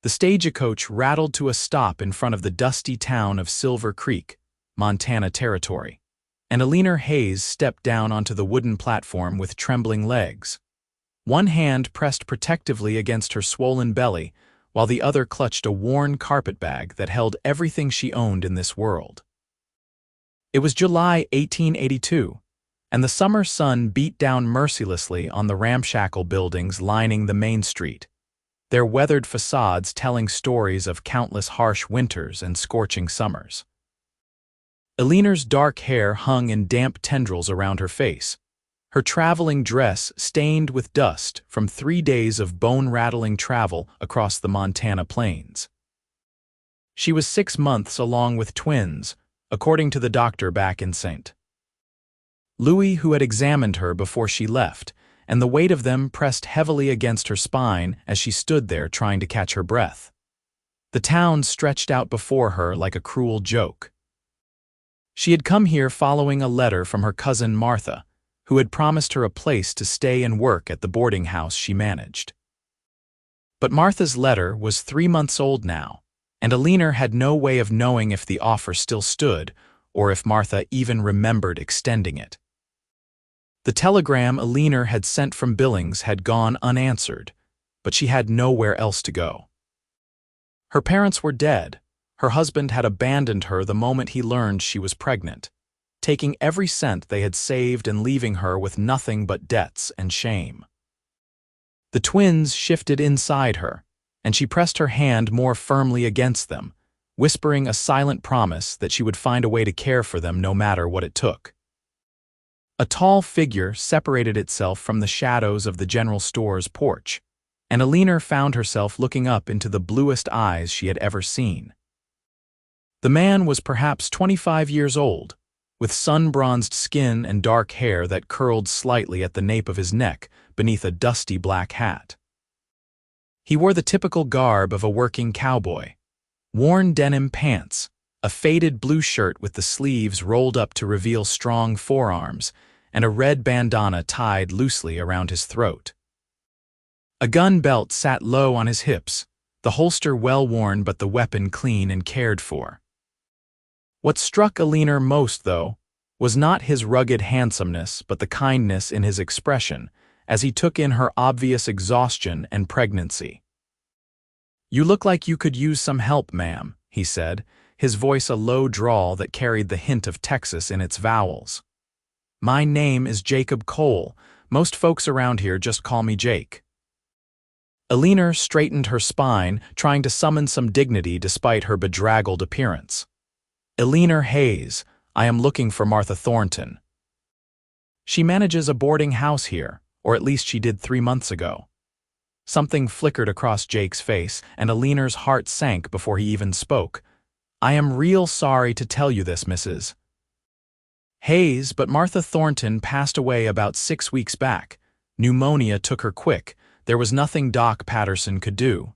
The stagecoach rattled to a stop in front of the dusty town of Silver Creek, Montana Territory, and Eleanor Hayes stepped down onto the wooden platform with trembling legs. One hand pressed protectively against her swollen belly, while the other clutched a worn carpetbag that held everything she owned in this world. It was July 1882, and the summer sun beat down mercilessly on the ramshackle buildings lining the main street, their weathered facades telling stories of countless harsh winters and scorching summers. Eleanor's dark hair hung in damp tendrils around her face, her traveling dress stained with dust from 3 days of bone-rattling travel across the Montana plains. She was 6 months along with twins, according to the doctor back in St. Louis, who had examined her before she left, and the weight of them pressed heavily against her spine as she stood there trying to catch her breath. The town stretched out before her like a cruel joke. She had come here following a letter from her cousin Martha, who had promised her a place to stay and work at the boarding house she managed. But Martha's letter was 3 months old now, and Eleanor had no way of knowing if the offer still stood or if Martha even remembered extending it. The telegram Eleanor had sent from Billings had gone unanswered, but she had nowhere else to go. Her parents were dead. Her husband had abandoned her the moment he learned she was pregnant, taking every cent they had saved and leaving her with nothing but debts and shame. The twins shifted inside her, and she pressed her hand more firmly against them, whispering a silent promise that she would find a way to care for them no matter what it took. A tall figure separated itself from the shadows of the general store's porch, and Eleanor found herself looking up into the bluest eyes she had ever seen. The man was perhaps 25 years old, with sun-bronzed skin and dark hair that curled slightly at the nape of his neck beneath a dusty black hat. He wore the typical garb of a working cowboy: worn denim pants, a faded blue shirt with the sleeves rolled up to reveal strong forearms, and a red bandana tied loosely around his throat. A gun belt sat low on his hips, the holster well-worn but the weapon clean and cared for. What struck Eleanor most, though, was not his rugged handsomeness but the kindness in his expression as he took in her obvious exhaustion and pregnancy. "You look like you could use some help, ma'am," he said, his voice a low drawl that carried the hint of Texas in its vowels. "My name is Jacob Cole. Most folks around here just call me Jake." Eleanor straightened her spine, trying to summon some dignity despite her bedraggled appearance. "Eleanor Hayes, I am looking for Martha Thornton. She manages a boarding house here, or at least she did 3 months ago." Something flickered across Jake's face, and Eleanor's heart sank before he even spoke. "I am real sorry to tell you this, Mrs. Hayes, but Martha Thornton passed away about 6 weeks back. Pneumonia took her quick. There was nothing Doc Patterson could do."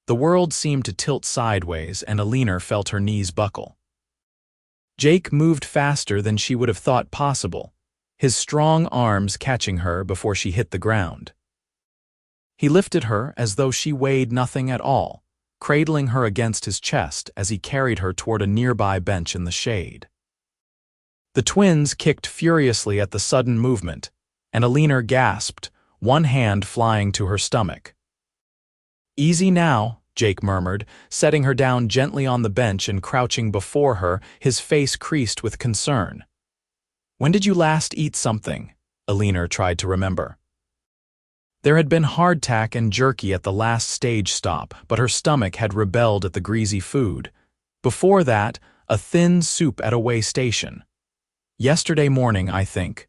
The world seemed to tilt sideways, and Eleanor felt her knees buckle. Jake moved faster than she would have thought possible, his strong arms catching her before she hit the ground. He lifted her as though she weighed nothing at all, cradling her against his chest as he carried her toward a nearby bench in the shade. The twins kicked furiously at the sudden movement, and Eleanor gasped, one hand flying to her stomach. "Easy now," Jake murmured, setting her down gently on the bench and crouching before her, his face creased with concern. "When did you last eat something?" Eleanor tried to remember. There had been hardtack and jerky at the last stage stop, but her stomach had rebelled at the greasy food. Before that, a thin soup at a way station. "Yesterday morning, I think."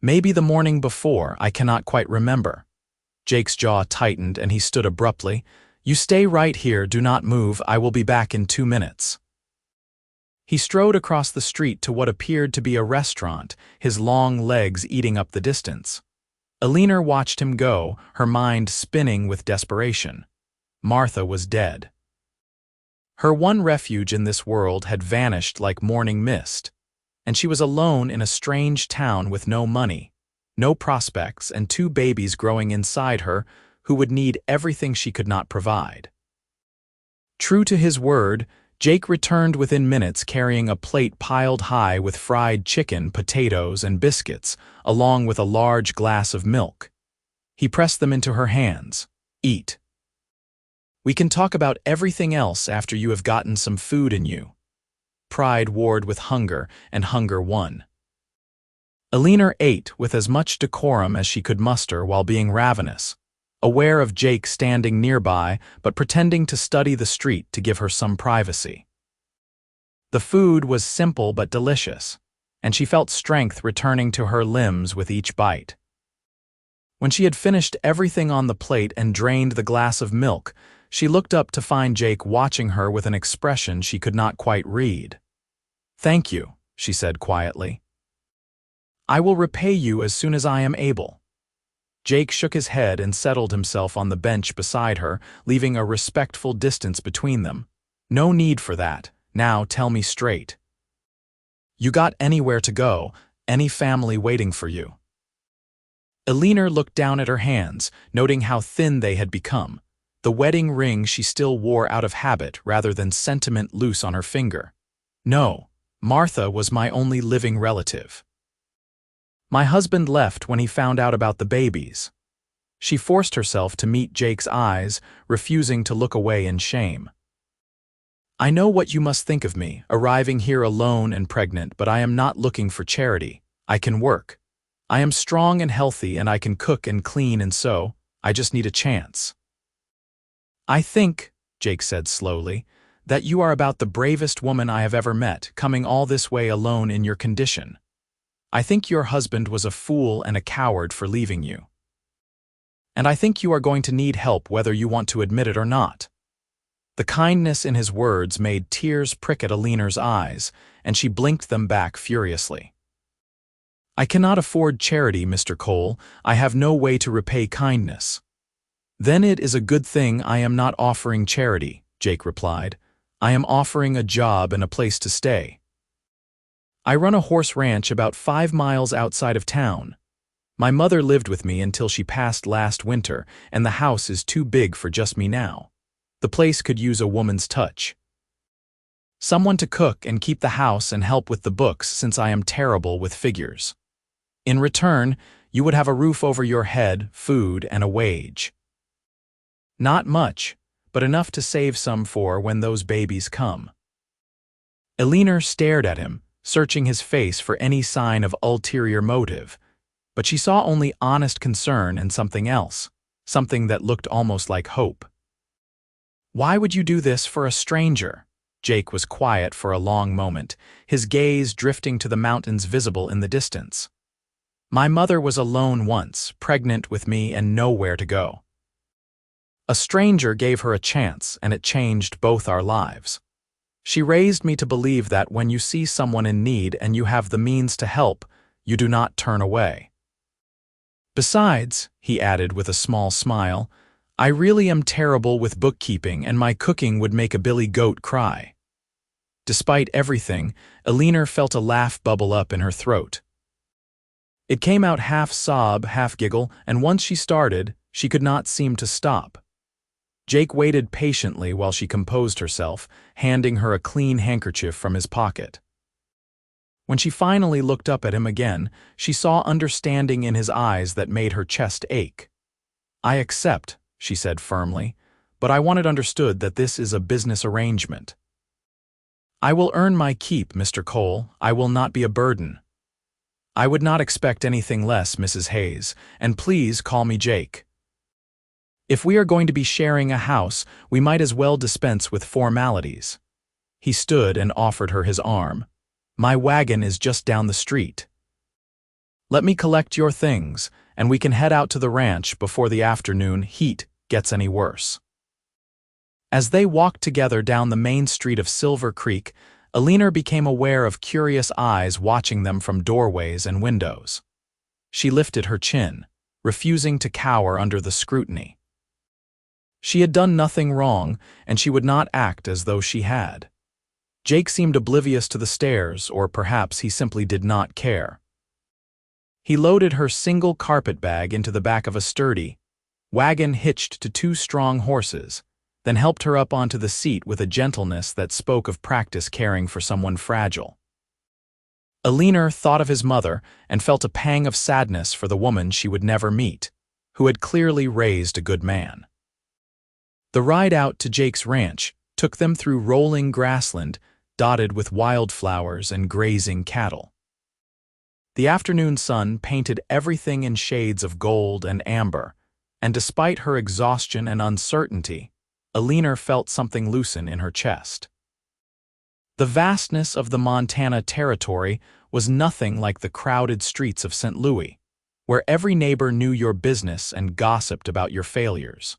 "Maybe the morning before, I cannot quite remember." Jake's jaw tightened and he stood abruptly. "You stay right here, do not move, I will be back in 2 minutes." He strode across the street to what appeared to be a restaurant, his long legs eating up the distance. Eleanor watched him go, her mind spinning with desperation. Martha was dead. Her one refuge in this world had vanished like morning mist, and she was alone in a strange town with no money, no prospects, and 2 babies growing inside her who would need everything she could not provide. True to his word, Jake returned within minutes carrying a plate piled high with fried chicken, potatoes, and biscuits, along with a large glass of milk. He pressed them into her hands. "Eat. We can talk about everything else after you have gotten some food in you." Pride warred with hunger, and hunger won. Eleanor ate with as much decorum as she could muster while being ravenous, aware of Jake standing nearby but pretending to study the street to give her some privacy. The food was simple but delicious, and she felt strength returning to her limbs with each bite. When she had finished everything on the plate and drained the glass of milk, she looked up to find Jake watching her with an expression she could not quite read. "Thank you," she said quietly. "I will repay you as soon as I am able." Jake shook his head and settled himself on the bench beside her, leaving a respectful distance between them. "No need for that. Now tell me straight. You got anywhere to go, any family waiting for you?" Eleanor looked down at her hands, noting how thin they had become, the wedding ring she still wore out of habit rather than sentiment loose on her finger. "No, Martha was my only living relative. My husband left when he found out about the babies." She forced herself to meet Jake's eyes, refusing to look away in shame. "I know what you must think of me, arriving here alone and pregnant, but I am not looking for charity. I can work. I am strong and healthy, and I can cook and clean and sew. I just need a chance." "I think," Jake said slowly, "that you are about the bravest woman I have ever met, coming all this way alone in your condition. I think your husband was a fool and a coward for leaving you. And I think you are going to need help whether you want to admit it or not." The kindness in his words made tears prick at Eleanor's eyes, and she blinked them back furiously. "I cannot afford charity, Mr. Cole. I have no way to repay kindness." "Then it is a good thing I am not offering charity," Jake replied. "I am offering a job and a place to stay. I run a horse ranch about 5 miles outside of town. My mother lived with me until she passed last winter, and the house is too big for just me now. The place could use a woman's touch. Someone to cook and keep the house and help with the books, since I am terrible with figures. In return, you would have a roof over your head, food, and a wage. Not much, but enough to save some for when those babies come." Eleanor stared at him, searching his face for any sign of ulterior motive, but she saw only honest concern and something else, something that looked almost like hope. "Why would you do this for a stranger?" Jake was quiet for a long moment, his gaze drifting to the mountains visible in the distance. "My mother was alone once, pregnant with me and nowhere to go. A stranger gave her a chance, and it changed both our lives. She raised me to believe that when you see someone in need and you have the means to help, you do not turn away. Besides," he added with a small smile, "I really am terrible with bookkeeping, and my cooking would make a billy goat cry." Despite everything, Eleanor felt a laugh bubble up in her throat. It came out half sob, half giggle, and once she started, she could not seem to stop. Jake waited patiently while she composed herself, handing her a clean handkerchief from his pocket. When she finally looked up at him again, she saw understanding in his eyes that made her chest ache. "I accept," she said firmly, "but I want it understood that this is a business arrangement. I will earn my keep, Mr. Cole. I will not be a burden. I would not expect anything less, Mrs. Hayes, and please call me Jake. If we are going to be sharing a house, we might as well dispense with formalities." He stood and offered her his arm. "My wagon is just down the street. Let me collect your things, and we can head out to the ranch before the afternoon heat gets any worse." As they walked together down the main street of Silver Creek, Eleanor became aware of curious eyes watching them from doorways and windows. She lifted her chin, refusing to cower under the scrutiny. She had done nothing wrong, and she would not act as though she had. Jake seemed oblivious to the stares, or perhaps he simply did not care. He loaded her single carpetbag into the back of a sturdy, wagon hitched to two strong horses, then helped her up onto the seat with a gentleness that spoke of practice caring for someone fragile. Eleanor thought of his mother and felt a pang of sadness for the woman she would never meet, who had clearly raised a good man. The ride out to Jake's ranch took them through rolling grassland dotted with wildflowers and grazing cattle. The afternoon sun painted everything in shades of gold and amber, and despite her exhaustion and uncertainty, Eleanor felt something loosen in her chest. The vastness of the Montana Territory was nothing like the crowded streets of St. Louis, where every neighbor knew your business and gossiped about your failures.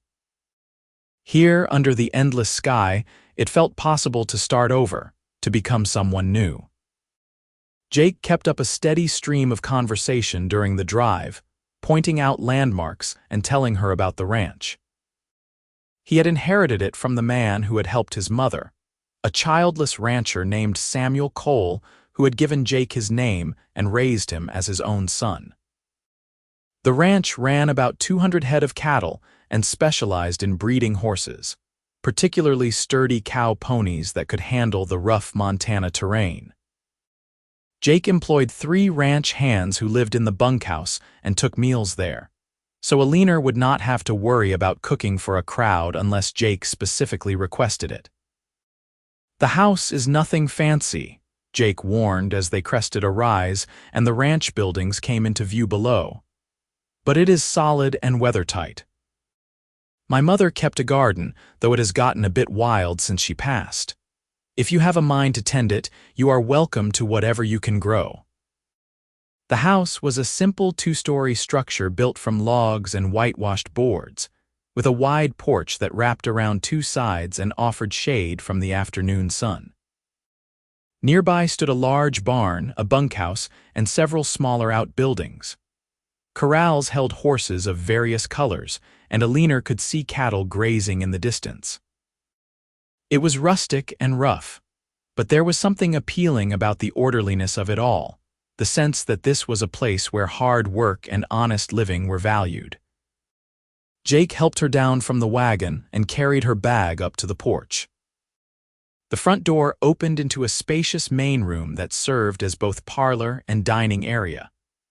Here, under the endless sky, it felt possible to start over, to become someone new. Jake kept up a steady stream of conversation during the drive, pointing out landmarks and telling her about the ranch. He had inherited it from the man who had helped his mother, a childless rancher named Samuel Cole who had given Jake his name and raised him as his own son. The ranch ran about 200 head of cattle and specialized in breeding horses, particularly sturdy cow ponies that could handle the rough Montana terrain. Jake employed 3 ranch hands who lived in the bunkhouse and took meals there, so Eleanor would not have to worry about cooking for a crowd unless Jake specifically requested it. "The house is nothing fancy," Jake warned as they crested a rise and the ranch buildings came into view below. "But it is solid and weathertight. My mother kept a garden, though it has gotten a bit wild since she passed. If you have a mind to tend it, you are welcome to whatever you can grow." The house was a simple 2-story structure built from logs and whitewashed boards, with a wide porch that wrapped around 2 sides and offered shade from the afternoon sun. Nearby stood a large barn, a bunkhouse, and several smaller outbuildings. Corrals held horses of various colors, and Eleanor could see cattle grazing in the distance. It was rustic and rough, but there was something appealing about the orderliness of it all, the sense that this was a place where hard work and honest living were valued. Jake helped her down from the wagon and carried her bag up to the porch. The front door opened into a spacious main room that served as both parlor and dining area,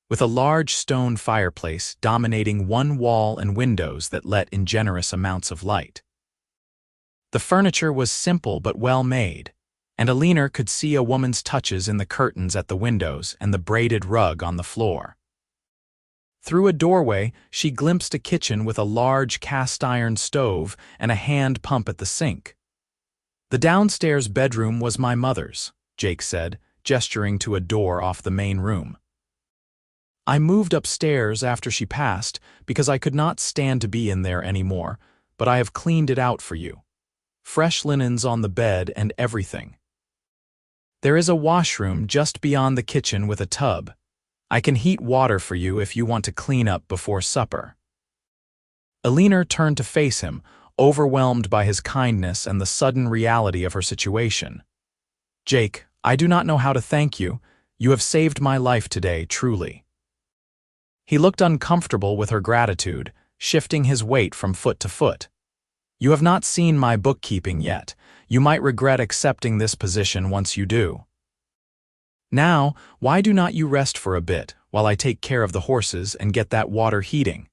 with a large stone fireplace dominating one wall and windows that let in generous amounts of light. The furniture was simple but well made, and Eleanor could see a woman's touches in the curtains at the windows and the braided rug on the floor. Through a doorway, she glimpsed a kitchen with a large cast-iron stove and a hand pump at the sink. "The downstairs bedroom was my mother's," Jake said, gesturing to a door off the main room. "I moved upstairs after she passed because I could not stand to be in there anymore, but I have cleaned it out for you. Fresh linens on the bed and everything. There is a washroom just beyond the kitchen with a tub. I can heat water for you if you want to clean up before supper." Eleanor turned to face him, overwhelmed by his kindness and the sudden reality of her situation. "Jake, I do not know how to thank you. You have saved my life today, truly." He looked uncomfortable with her gratitude, shifting his weight from foot to foot. "You have not seen my bookkeeping yet. You might regret accepting this position once you do. Now, why do not you rest for a bit while I take care of the horses and get that water heating?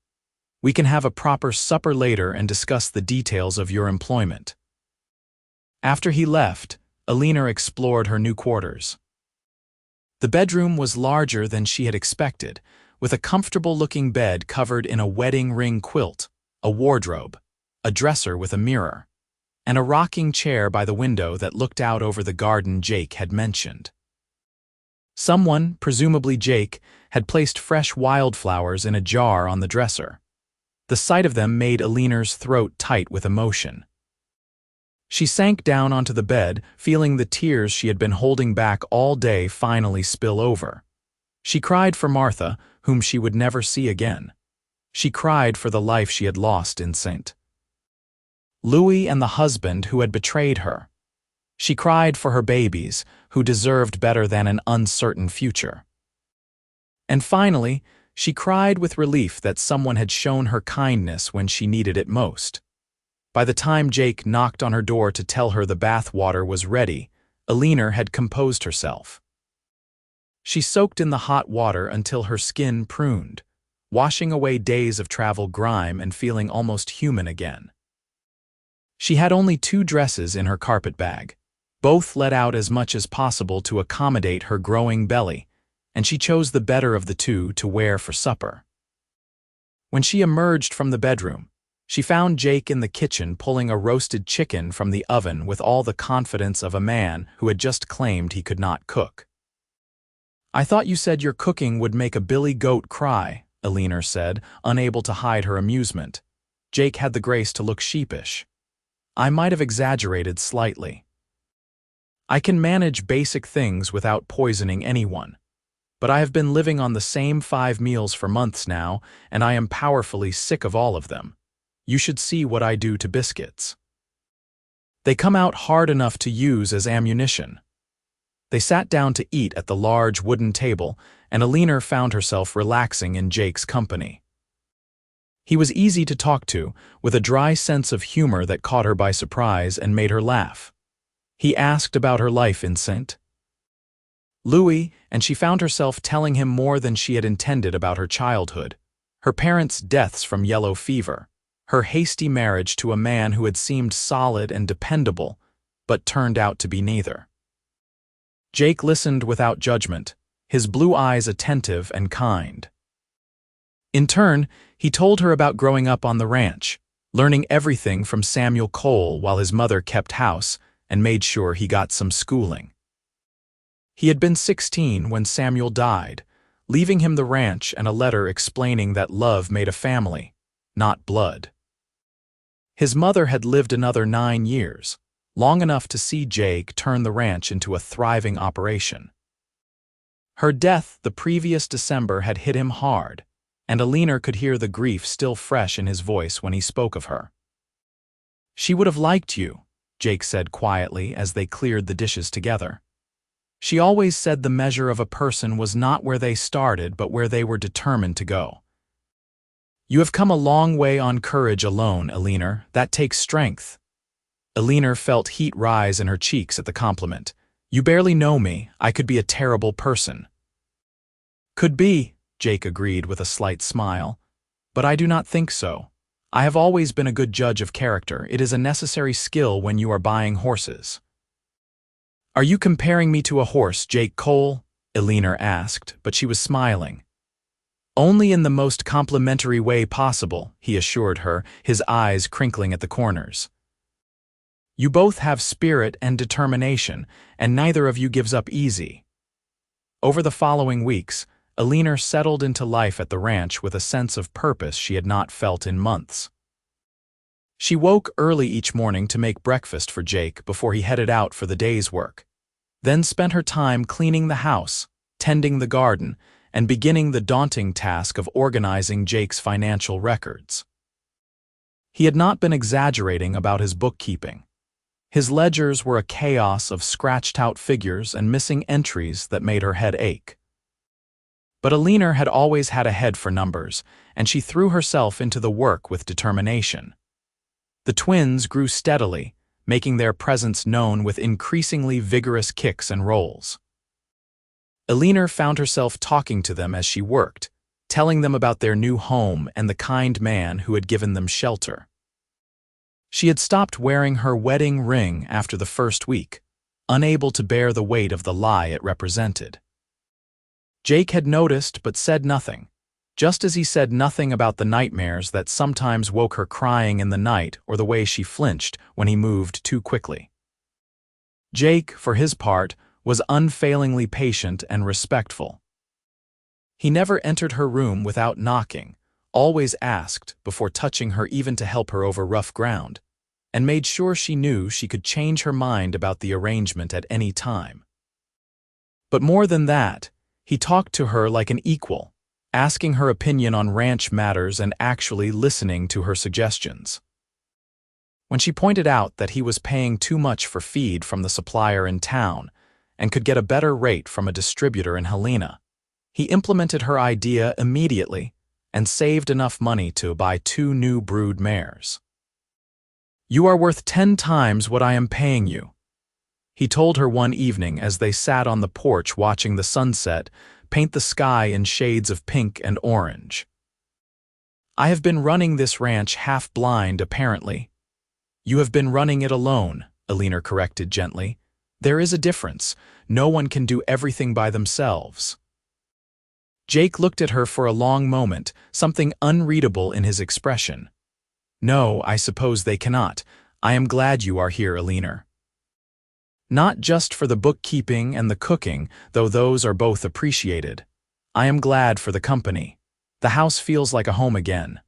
We can have a proper supper later and discuss the details of your employment." After he left, Eleanor explored her new quarters. The bedroom was larger than she had expected, with a comfortable-looking bed covered in a wedding ring quilt, a wardrobe, a dresser with a mirror, and a rocking chair by the window that looked out over the garden Jake had mentioned. Someone, presumably Jake, had placed fresh wildflowers in a jar on the dresser. The sight of them made Eleanor's throat tight with emotion. She sank down onto the bed, feeling the tears she had been holding back all day finally spill over. She cried for Martha, whom she would never see again. She cried for the life she had lost in St. Louis and the husband who had betrayed her. She cried for her babies, who deserved better than an uncertain future. And finally, She cried with relief that someone had shown her kindness when she needed it most. By the time Jake knocked on her door to tell her the bath water was ready, Eleanor had composed herself. She soaked in the hot water until her skin pruned, washing away days of travel grime and feeling almost human again. She had only 2 dresses in her carpetbag. Both let out as much as possible to accommodate her growing belly, and she chose the better of the 2 to wear for supper. When she emerged from the bedroom, she found Jake in the kitchen pulling a roasted chicken from the oven with all the confidence of a man who had just claimed he could not cook. "I thought you said your cooking would make a billy goat cry," Eleanor said, unable to hide her amusement. Jake had the grace to look sheepish. "I might have exaggerated slightly. I can manage basic things without poisoning anyone. But I have been living on the same 5 meals for months now, and I am powerfully sick of all of them. You should see what I do to biscuits. They come out hard enough to use as ammunition." They sat down to eat at the large wooden table, and Eleanor found herself relaxing in Jake's company. He was easy to talk to, with a dry sense of humor that caught her by surprise and made her laugh. He asked about her life in St. Louis, and she found herself telling him more than she had intended about her childhood, her parents' deaths from yellow fever, her hasty marriage to a man who had seemed solid and dependable, but turned out to be neither. Jake listened without judgment, his blue eyes attentive and kind. In turn, he told her about growing up on the ranch, learning everything from Samuel Cole while his mother kept house and made sure he got some schooling. He had been 16 when Samuel died, leaving him the ranch and a letter explaining that love made a family, not blood. His mother had lived another 9 years, long enough to see Jake turn the ranch into a thriving operation. Her death the previous December had hit him hard, and Eleanor could hear the grief still fresh in his voice when he spoke of her. "She would have liked you," Jake said quietly as they cleared the dishes together. "She always said the measure of a person was not where they started but where they were determined to go." "You have come a long way on courage alone, Eleanor. That takes strength." Eleanor felt heat rise in her cheeks at the compliment. "You barely know me. I could be a terrible person." "Could be," Jake agreed with a slight smile. "But I do not think so. I have always been a good judge of character. It is a necessary skill when you are buying horses." "Are you comparing me to a horse, Jake Cole?" Eleanor asked, but she was smiling. "Only in the most complimentary way possible," he assured her, his eyes crinkling at the corners. "You both have spirit and determination, and neither of you gives up easy." Over the following weeks, Eleanor settled into life at the ranch with a sense of purpose she had not felt in months. She woke early each morning to make breakfast for Jake before he headed out for the day's work, then spent her time cleaning the house, tending the garden, and beginning the daunting task of organizing Jake's financial records. He had not been exaggerating about his bookkeeping. His ledgers were a chaos of scratched-out figures and missing entries that made her head ache. But Eleanor had always had a head for numbers, and she threw herself into the work with determination. The twins grew steadily, making their presence known with increasingly vigorous kicks and rolls. Eleanor found herself talking to them as she worked, telling them about their new home and the kind man who had given them shelter. She had stopped wearing her wedding ring after the first week, unable to bear the weight of the lie it represented. Jake had noticed but said nothing, just as he said nothing about the nightmares that sometimes woke her crying in the night or the way she flinched when he moved too quickly. Jake, for his part, was unfailingly patient and respectful. He never entered her room without knocking, always asked before touching her even to help her over rough ground, and made sure she knew she could change her mind about the arrangement at any time. But more than that, he talked to her like an equal, asking her opinion on ranch matters and actually listening to her suggestions. When she pointed out that he was paying too much for feed from the supplier in town and could get a better rate from a distributor in Helena, He implemented her idea immediately and saved enough money to buy 2 new brood mares. "You are worth 10 times what I am paying you," he told her one evening as they sat on the porch watching the sunset paint the sky in shades of pink and orange. "I have been running this ranch half-blind, apparently." "You have been running it alone," Eleanor corrected gently. "There is a difference. No one can do everything by themselves." Jake looked at her for a long moment, something unreadable in his expression. "No, I suppose they cannot. I am glad you are here, Eleanor. Not just for the bookkeeping and the cooking, though those are both appreciated. I am glad for the company. The house feels like a home again."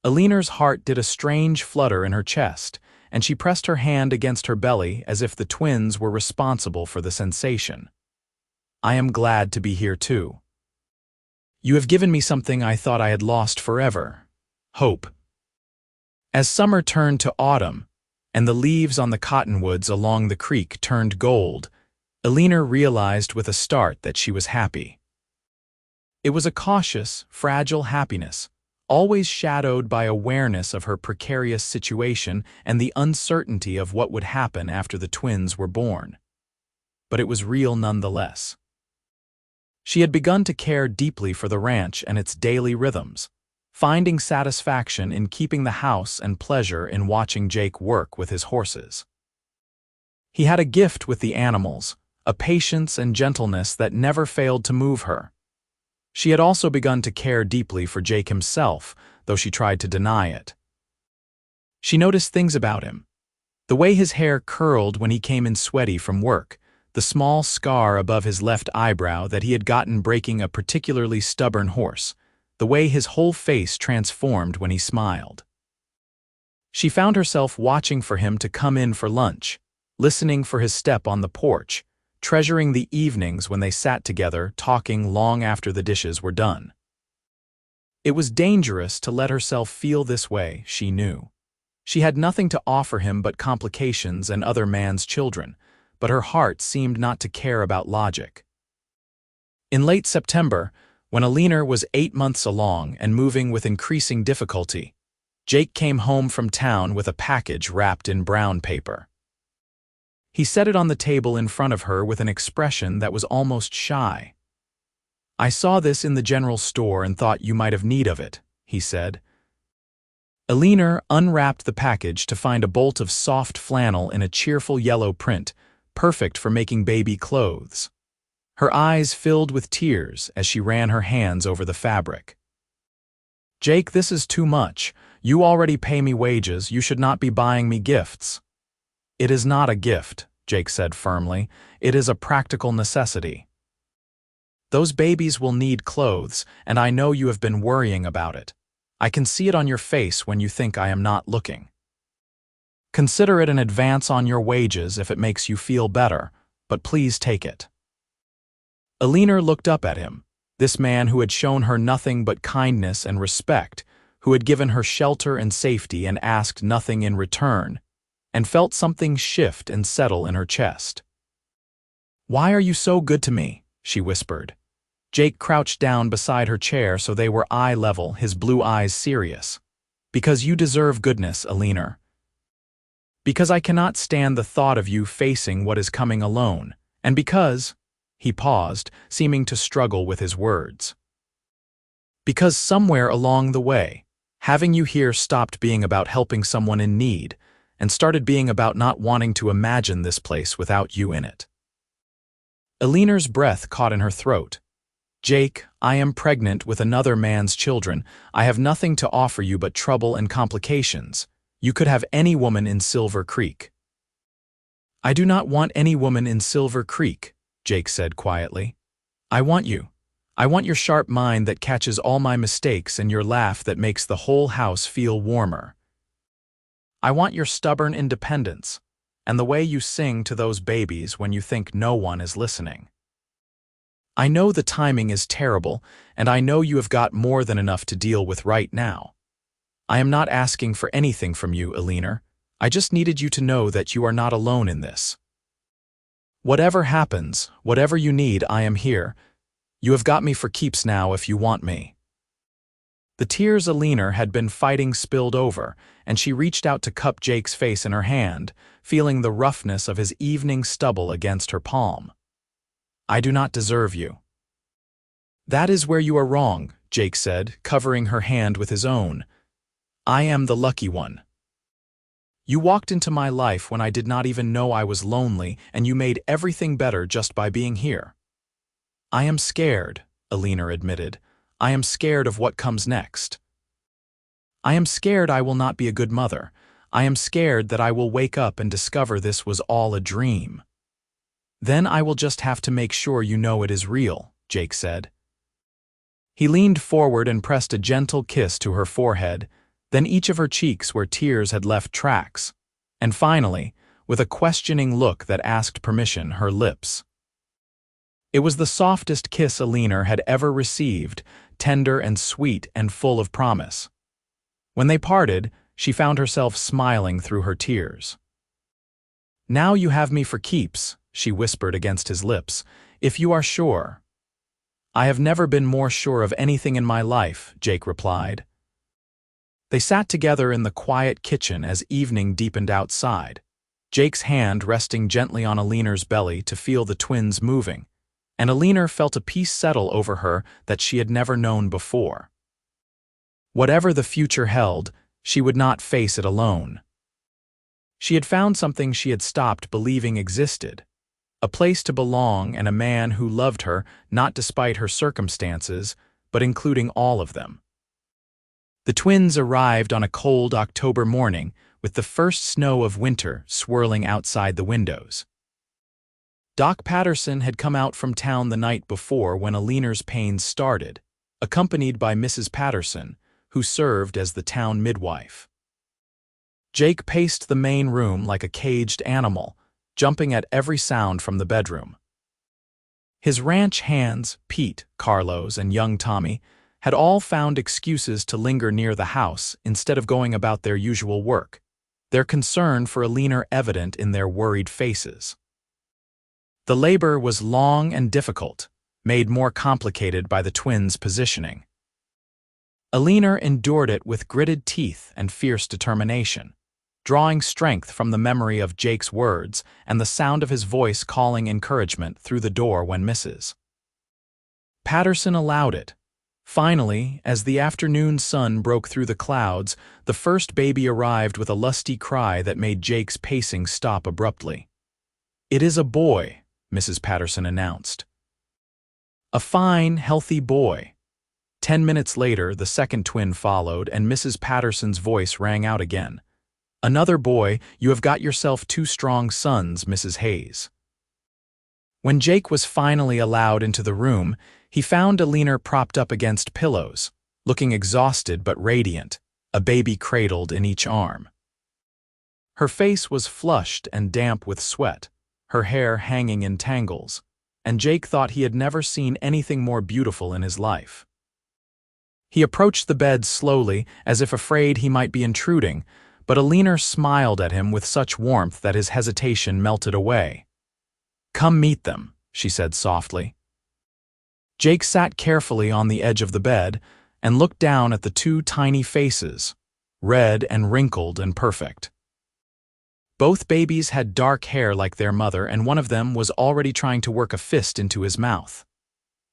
Eleanor's heart did a strange flutter in her chest, and she pressed her hand against her belly as if the twins were responsible for the sensation. "I am glad to be here too. You have given me something I thought I had lost forever: hope." As summer turned to autumn, and the leaves on the cottonwoods along the creek turned gold, Eleanor realized with a start that she was happy. It was a cautious, fragile happiness, always shadowed by awareness of her precarious situation and the uncertainty of what would happen after the twins were born. But it was real nonetheless. She had begun to care deeply for the ranch and its daily rhythms, finding satisfaction in keeping the house and pleasure in watching Jake work with his horses. He had a gift with the animals, a patience and gentleness that never failed to move her. She had also begun to care deeply for Jake himself, though she tried to deny it. She noticed things about him: the way his hair curled when he came in sweaty from work, the small scar above his left eyebrow that he had gotten breaking a particularly stubborn horse, the way his whole face transformed when he smiled. She found herself watching for him to come in for lunch, listening for his step on the porch, treasuring the evenings when they sat together talking long after the dishes were done. It was dangerous to let herself feel this way, she knew. She had nothing to offer him but complications and other man's children, but her heart seemed not to care about logic. In late September, when Eleanor was 8 months along and moving with increasing difficulty, Jake came home from town with a package wrapped in brown paper. He set it on the table in front of her with an expression that was almost shy. "I saw this in the general store and thought you might have need of it," he said. Eleanor unwrapped the package to find a bolt of soft flannel in a cheerful yellow print, perfect for making baby clothes. Her eyes filled with tears as she ran her hands over the fabric. "Jake, this is too much. You already pay me wages. You should not be buying me gifts." "It is not a gift," Jake said firmly. "It is a practical necessity. Those babies will need clothes, and I know you have been worrying about it. I can see it on your face when you think I am not looking. Consider it an advance on your wages if it makes you feel better, but please take it." Eleanor looked up at him, this man who had shown her nothing but kindness and respect, who had given her shelter and safety and asked nothing in return, and felt something shift and settle in her chest. "Why are you so good to me?" she whispered. Jake crouched down beside her chair so they were eye level, his blue eyes serious. "Because you deserve goodness, Eleanor. Because I cannot stand the thought of you facing what is coming alone, and because—" he paused, seeming to struggle with his words. "Because somewhere along the way, having you here stopped being about helping someone in need, and started being about not wanting to imagine this place without you in it." Eleanor's breath caught in her throat. "Jake, I am pregnant with another man's children. I have nothing to offer you but trouble and complications. You could have any woman in Silver Creek." "I do not want any woman in Silver Creek," Jake said quietly. "I want you. I want your sharp mind that catches all my mistakes and your laugh that makes the whole house feel warmer. I want your stubborn independence and the way you sing to those babies when you think no one is listening. I know the timing is terrible, and I know you have got more than enough to deal with right now. I am not asking for anything from you, Eleanor. I just needed you to know that you are not alone in this. Whatever happens, whatever you need, I am here. You have got me for keeps now if you want me." The tears Eleanor had been fighting spilled over, and she reached out to cup Jake's face in her hand, feeling the roughness of his evening stubble against her palm. "I do not deserve you." "That is where you are wrong," Jake said, covering her hand with his own. "I am the lucky one. You walked into my life when I did not even know I was lonely, and you made everything better just by being here." "I am scared," Eleanor admitted. "I am scared of what comes next. I am scared I will not be a good mother. I am scared that I will wake up and discover this was all a dream. Then I will just have to make sure you know it is real," Jake said. He leaned forward and pressed a gentle kiss to her forehead, then each of her cheeks where tears had left tracks, and finally, with a questioning look that asked permission, her lips. It was the softest kiss Eleanor had ever received, tender and sweet and full of promise. When they parted, she found herself smiling through her tears. "Now you have me for keeps," she whispered against his lips, "if you are sure." "I have never been more sure of anything in my life," Jake replied. They sat together in the quiet kitchen as evening deepened outside, Jake's hand resting gently on Eleanor's belly to feel the twins moving, and Eleanor felt a peace settle over her that she had never known before. Whatever the future held, she would not face it alone. She had found something she had stopped believing existed, a place to belong and a man who loved her not despite her circumstances, but including all of them. The twins arrived on a cold October morning with the first snow of winter swirling outside the windows. Doc Patterson had come out from town the night before when Eleanor's pains started, accompanied by Mrs. Patterson, who served as the town midwife. Jake paced the main room like a caged animal, jumping at every sound from the bedroom. His ranch hands, Pete, Carlos, and young Tommy, had all found excuses to linger near the house instead of going about their usual work, their concern for Eleanor evident in their worried faces. The labor was long and difficult, made more complicated by the twins' positioning. Eleanor endured it with gritted teeth and fierce determination, drawing strength from the memory of Jake's words and the sound of his voice calling encouragement through the door when Mrs. Patterson allowed it. Finally, as the afternoon sun broke through the clouds, the first baby arrived with a lusty cry that made Jake's pacing stop abruptly. "It is a boy," Mrs. Patterson announced. "A fine, healthy boy." 10 minutes later, the second twin followed, and Mrs. Patterson's voice rang out again. "Another boy, you have got yourself 2 strong sons, Mrs. Hayes." When Jake was finally allowed into the room, he found Eleanor propped up against pillows, looking exhausted but radiant, a baby cradled in each arm. Her face was flushed and damp with sweat, her hair hanging in tangles, and Jake thought he had never seen anything more beautiful in his life. He approached the bed slowly, as if afraid he might be intruding, but Eleanor smiled at him with such warmth that his hesitation melted away. "Come meet them," she said softly. Jake sat carefully on the edge of the bed and looked down at the 2 tiny faces, red and wrinkled and perfect. Both babies had dark hair like their mother, and one of them was already trying to work a fist into his mouth.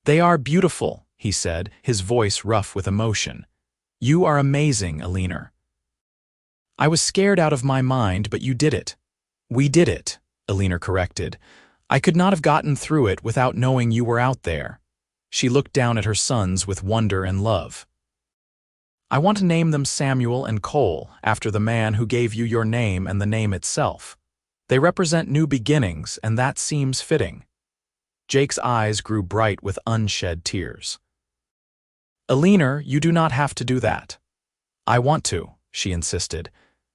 "They are beautiful," he said, his voice rough with emotion. "You are amazing, Eleanor. I was scared out of my mind, but you did it." "We did it," Eleanor corrected. "I could not have gotten through it without knowing you were out there." She looked down at her sons with wonder and love. "I want to name them Samuel and Cole, after the man who gave you your name and the name itself. They represent new beginnings, and that seems fitting." Jake's eyes grew bright with unshed tears. "Eleanor, you do not have to do that." "I want to," she insisted.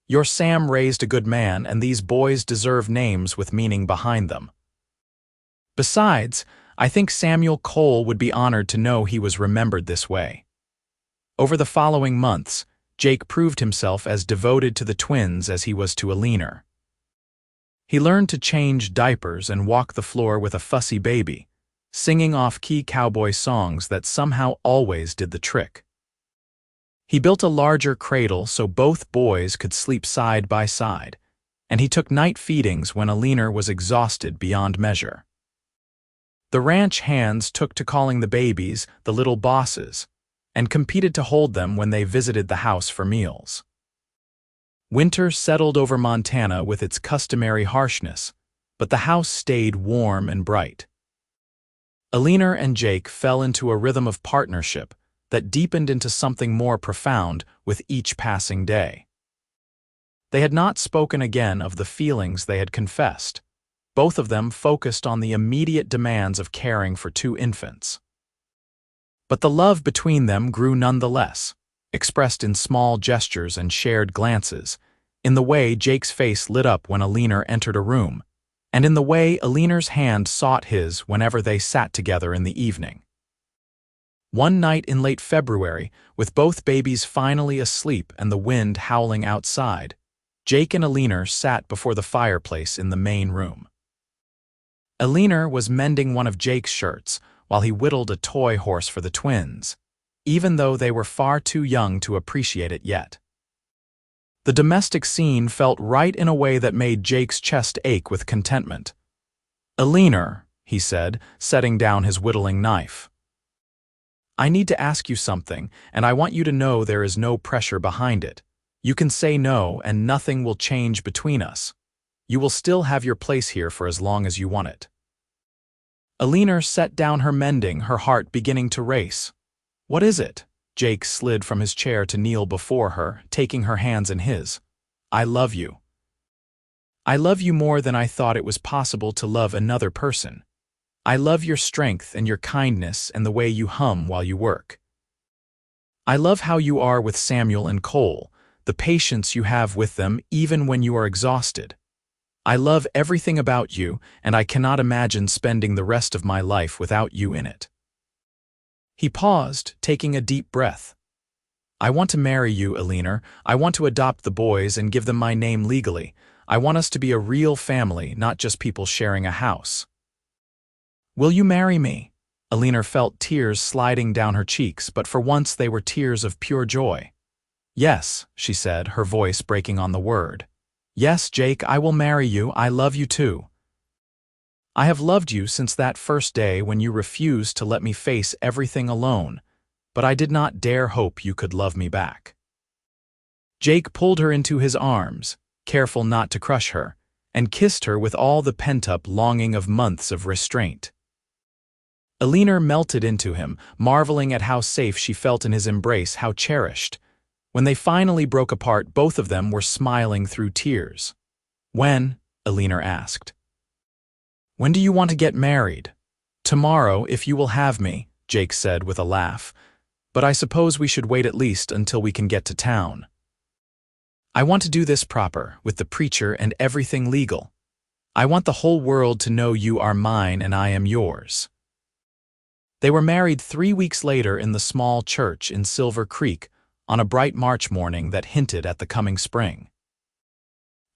"Your Sam raised a good man, and these boys deserve names with meaning behind them. Besides, I think Samuel Cole would be honored to know he was remembered this way." Over the following months, Jake proved himself as devoted to the twins as he was to Eleanor. He learned to change diapers and walk the floor with a fussy baby, singing off-key cowboy songs that somehow always did the trick. He built a larger cradle so both boys could sleep side by side, and he took night feedings when Eleanor was exhausted beyond measure. The ranch hands took to calling the babies the little bosses, and competed to hold them when they visited the house for meals. Winter settled over Montana with its customary harshness, but the house stayed warm and bright. Eleanor and Jake fell into a rhythm of partnership that deepened into something more profound with each passing day. They had not spoken again of the feelings they had confessed, both of them focused on the immediate demands of caring for two infants. But the love between them grew nonetheless, expressed in small gestures and shared glances, in the way Jake's face lit up when Eleanor entered a room, and in the way Eleanor's hand sought his whenever they sat together in the evening. One night in late February, with both babies finally asleep and the wind howling outside, Jake and Eleanor sat before the fireplace in the main room. Eleanor was mending one of Jake's shirts while he whittled a toy horse for the twins, even though they were far too young to appreciate it yet. The domestic scene felt right in a way that made Jake's chest ache with contentment. "Eleanor," he said, setting down his whittling knife, "I need to ask you something, and I want you to know there is no pressure behind it. You can say no, and nothing will change between us. You will still have your place here for as long as you want it." Eleanor set down her mending, her heart beginning to race. "What is it?" Jake slid from his chair to kneel before her, taking her hands in his. "I love you. I love you more than I thought it was possible to love another person. I love your strength and your kindness and the way you hum while you work. I love how you are with Samuel and Cole, the patience you have with them even when you are exhausted. I love everything about you, and I cannot imagine spending the rest of my life without you in it." He paused, taking a deep breath. "I want to marry you, Eleanor. I want to adopt the boys and give them my name legally. I want us to be a real family, not just people sharing a house." "Will you marry me?" Eleanor felt tears sliding down her cheeks, but for once they were tears of pure joy. "Yes," she said, her voice breaking on the word. "Yes, Jake, I will marry you. I love you too. I have loved you since that first day when you refused to let me face everything alone, but I did not dare hope you could love me back." Jake pulled her into his arms, careful not to crush her, and kissed her with all the pent-up longing of months of restraint. Eleanor melted into him, marveling at how safe she felt in his embrace, how cherished. When they finally broke apart, both of them were smiling through tears. "When?" Eleanor asked. "When do you want to get married?" "Tomorrow, if you will have me," Jake said with a laugh. "But I suppose we should wait at least until we can get to town. I want to do this proper, with the preacher and everything legal. I want the whole world to know you are mine and I am yours." They were married 3 weeks later in the small church in Silver Creek, on a bright March morning that hinted at the coming spring.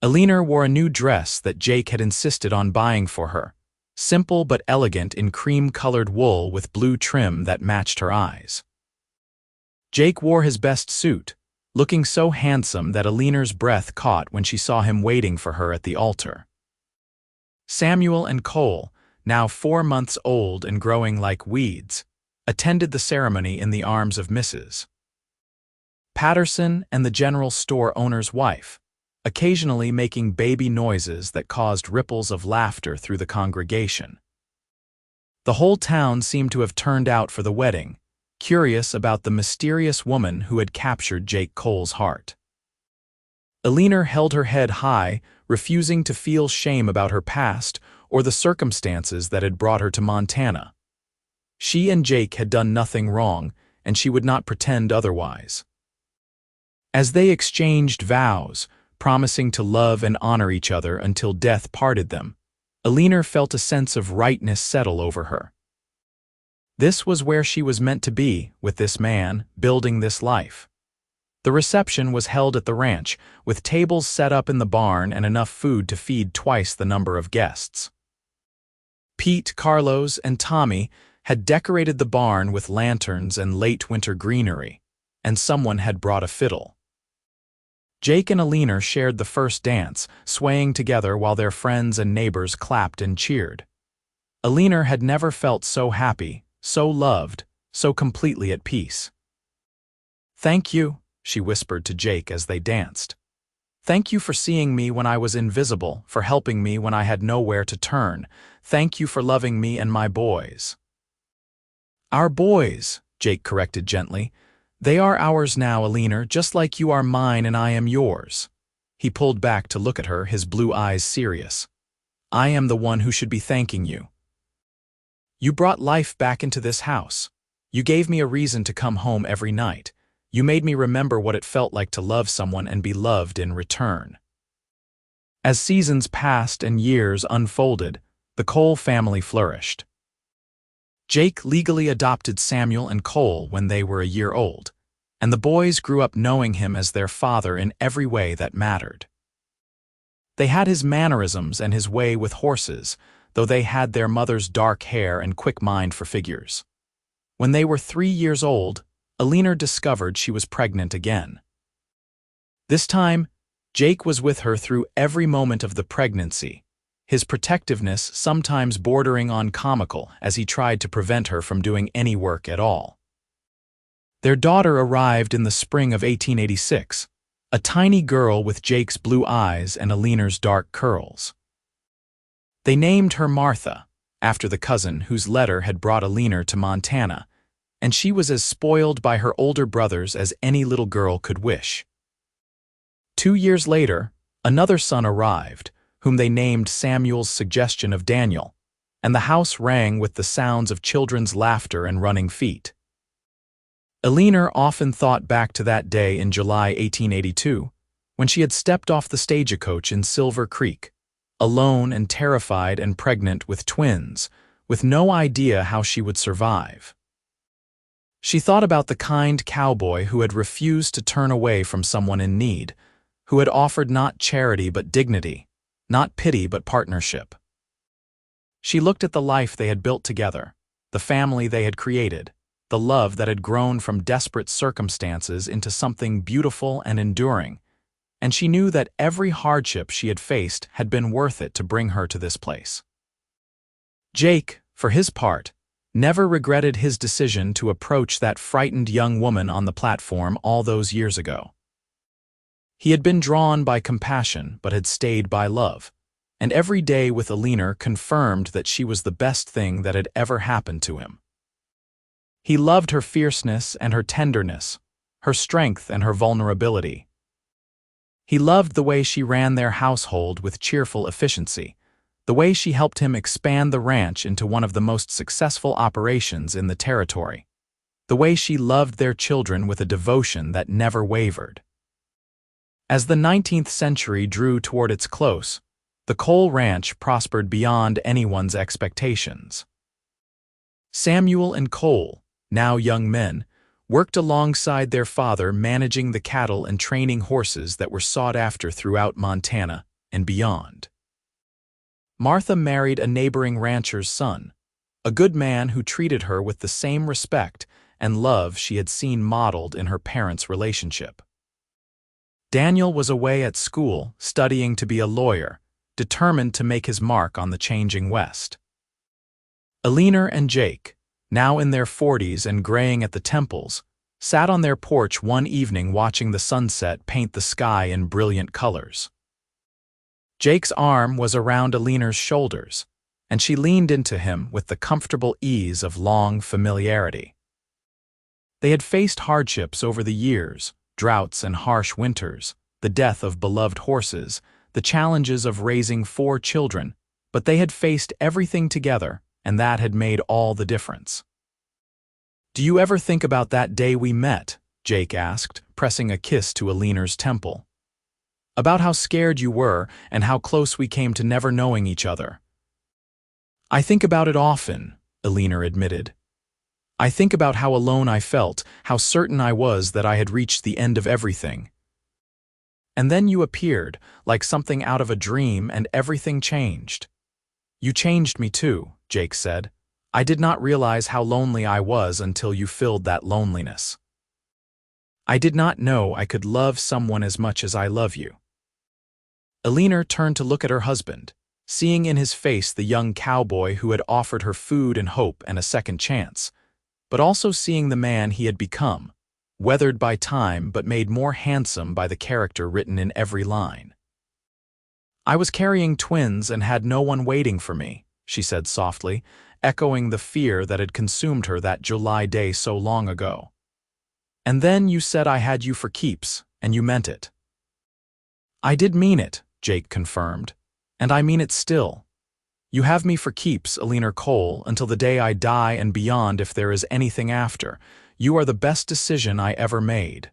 Eleanor wore a new dress that Jake had insisted on buying for her, simple but elegant in cream-colored wool with blue trim that matched her eyes. Jake wore his best suit, looking so handsome that Eleanor's breath caught when she saw him waiting for her at the altar. Samuel and Cole, now 4 months old and growing like weeds, attended the ceremony in the arms of Mrs. Patterson and the general store owner's wife, occasionally making baby noises that caused ripples of laughter through the congregation. The whole town seemed to have turned out for the wedding, curious about the mysterious woman who had captured Jake Cole's heart. Eleanor held her head high, refusing to feel shame about her past or the circumstances that had brought her to Montana. She and Jake had done nothing wrong, and she would not pretend otherwise. As they exchanged vows, promising to love and honor each other until death parted them, Eleanor felt a sense of rightness settle over her. This was where she was meant to be, with this man, building this life. The reception was held at the ranch, with tables set up in the barn and enough food to feed twice the number of guests. Pete, Carlos, and Tommy had decorated the barn with lanterns and late winter greenery, and someone had brought a fiddle. Jake and Eleanor shared the first dance, swaying together while their friends and neighbors clapped and cheered. Eleanor had never felt so happy, so loved, so completely at peace. "Thank you," she whispered to Jake as they danced. "Thank you for seeing me when I was invisible, for helping me when I had nowhere to turn. Thank you for loving me and my boys." "Our boys," Jake corrected gently. "They are ours now, Eleanor, just like you are mine and I am yours." He pulled back to look at her, his blue eyes serious. "I am the one who should be thanking you. You brought life back into this house. You gave me a reason to come home every night. You made me remember what it felt like to love someone and be loved in return." As seasons passed and years unfolded, the Cole family flourished. Jake legally adopted Samuel and Cole when they were a year old, and the boys grew up knowing him as their father in every way that mattered. They had his mannerisms and his way with horses, though they had their mother's dark hair and quick mind for figures. When they were 3 years old, Eleanor discovered she was pregnant again. This time, Jake was with her through every moment of the pregnancy, his protectiveness sometimes bordering on comical as he tried to prevent her from doing any work at all. Their daughter arrived in the spring of 1886, a tiny girl with Jake's blue eyes and Eleanor's dark curls. They named her Martha, after the cousin whose letter had brought Eleanor to Montana, and she was as spoiled by her older brothers as any little girl could wish. 2 years later, another son arrived, whom they named Samuel's suggestion of Daniel, and the house rang with the sounds of children's laughter and running feet. Eleanor often thought back to that day in July 1882, when she had stepped off the stagecoach in Silver Creek, alone and terrified and pregnant with twins, with no idea how she would survive. She thought about the kind cowboy who had refused to turn away from someone in need, who had offered not charity but dignity, not pity but partnership. She looked at the life they had built together, the family they had created, the love that had grown from desperate circumstances into something beautiful and enduring, and she knew that every hardship she had faced had been worth it to bring her to this place. Jake, for his part, never regretted his decision to approach that frightened young woman on the platform all those years ago. He had been drawn by compassion but had stayed by love, and every day with Eleanor confirmed that she was the best thing that had ever happened to him. He loved her fierceness and her tenderness, her strength and her vulnerability. He loved the way she ran their household with cheerful efficiency, the way she helped him expand the ranch into one of the most successful operations in the territory, the way she loved their children with a devotion that never wavered. As the 19th century drew toward its close, the Cole Ranch prospered beyond anyone's expectations. Samuel and Cole, now young men, worked alongside their father managing the cattle and training horses that were sought after throughout Montana and beyond. Martha married a neighboring rancher's son, a good man who treated her with the same respect and love she had seen modeled in her parents' relationship. Daniel was away at school, studying to be a lawyer, determined to make his mark on the changing West. Eleanor and Jake, now in their 40s and graying at the temples, sat on their porch one evening watching the sunset paint the sky in brilliant colors. Jake's arm was around Eleanor's shoulders, and she leaned into him with the comfortable ease of long familiarity. They had faced hardships over the years, droughts and harsh winters, the death of beloved horses, the challenges of raising 4 children, but they had faced everything together, and that had made all the difference. "Do you ever think about that day we met?" Jake asked, pressing a kiss to Eleanor's temple. "About how scared you were and how close we came to never knowing each other." "I think about it often," Eleanor admitted. "I think about how alone I felt, how certain I was that I had reached the end of everything. And then you appeared, like something out of a dream, and everything changed. You changed me too, Jake said. I did not realize how lonely I was until you filled that loneliness. I did not know I could love someone as much as I love you. Eleanor turned to look at her husband, seeing in his face the young cowboy who had offered her food and hope and a second chance, but also seeing the man he had become, weathered by time but made more handsome by the character written in every line. I was carrying twins and had no one waiting for me, she said softly, echoing the fear that had consumed her that July day so long ago. And then you said I had you for keeps, and you meant it. I did mean it, Jake confirmed, and I mean it still. You have me for keeps, Eleanor Cole, until the day I die and beyond if there is anything after. You are the best decision I ever made.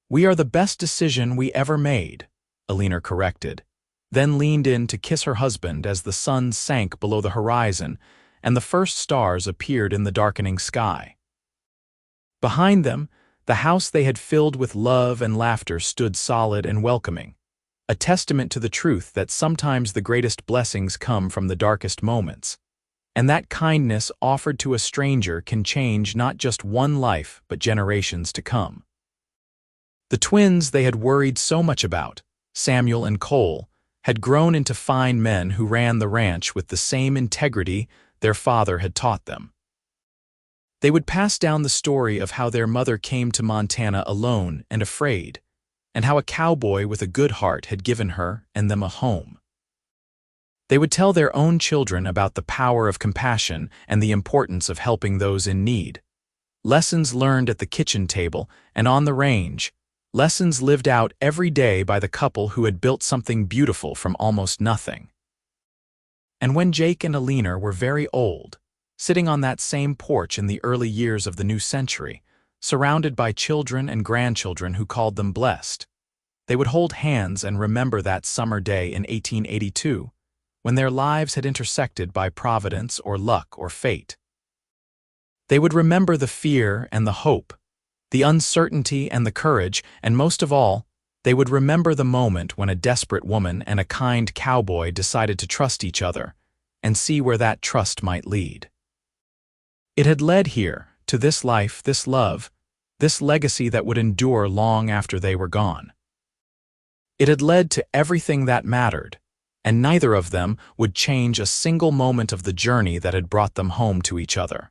We are the best decision we ever made, Eleanor corrected, then leaned in to kiss her husband as the sun sank below the horizon and the first stars appeared in the darkening sky. Behind them, the house they had filled with love and laughter stood solid and welcoming, a testament to the truth that sometimes the greatest blessings come from the darkest moments, and that kindness offered to a stranger can change not just one life but generations to come. The twins they had worried so much about, Samuel and Cole, had grown into fine men who ran the ranch with the same integrity their father had taught them. They would pass down the story of how their mother came to Montana alone and afraid, and how a cowboy with a good heart had given her and them a home. They would tell their own children about the power of compassion and the importance of helping those in need. Lessons learned at the kitchen table and on the range, lessons lived out every day by the couple who had built something beautiful from almost nothing. And when Jake and Eleanor were very old, sitting on that same porch in the early years of the new century, surrounded by children and grandchildren who called them blessed, they would hold hands and remember that summer day in 1882, when their lives had intersected by providence or luck or fate. They would remember the fear and the hope, the uncertainty and the courage, and most of all, they would remember the moment when a desperate woman and a kind cowboy decided to trust each other and see where that trust might lead. It had led here, to this life, this love, this legacy that would endure long after they were gone. It had led to everything that mattered, and neither of them would change a single moment of the journey that had brought them home to each other.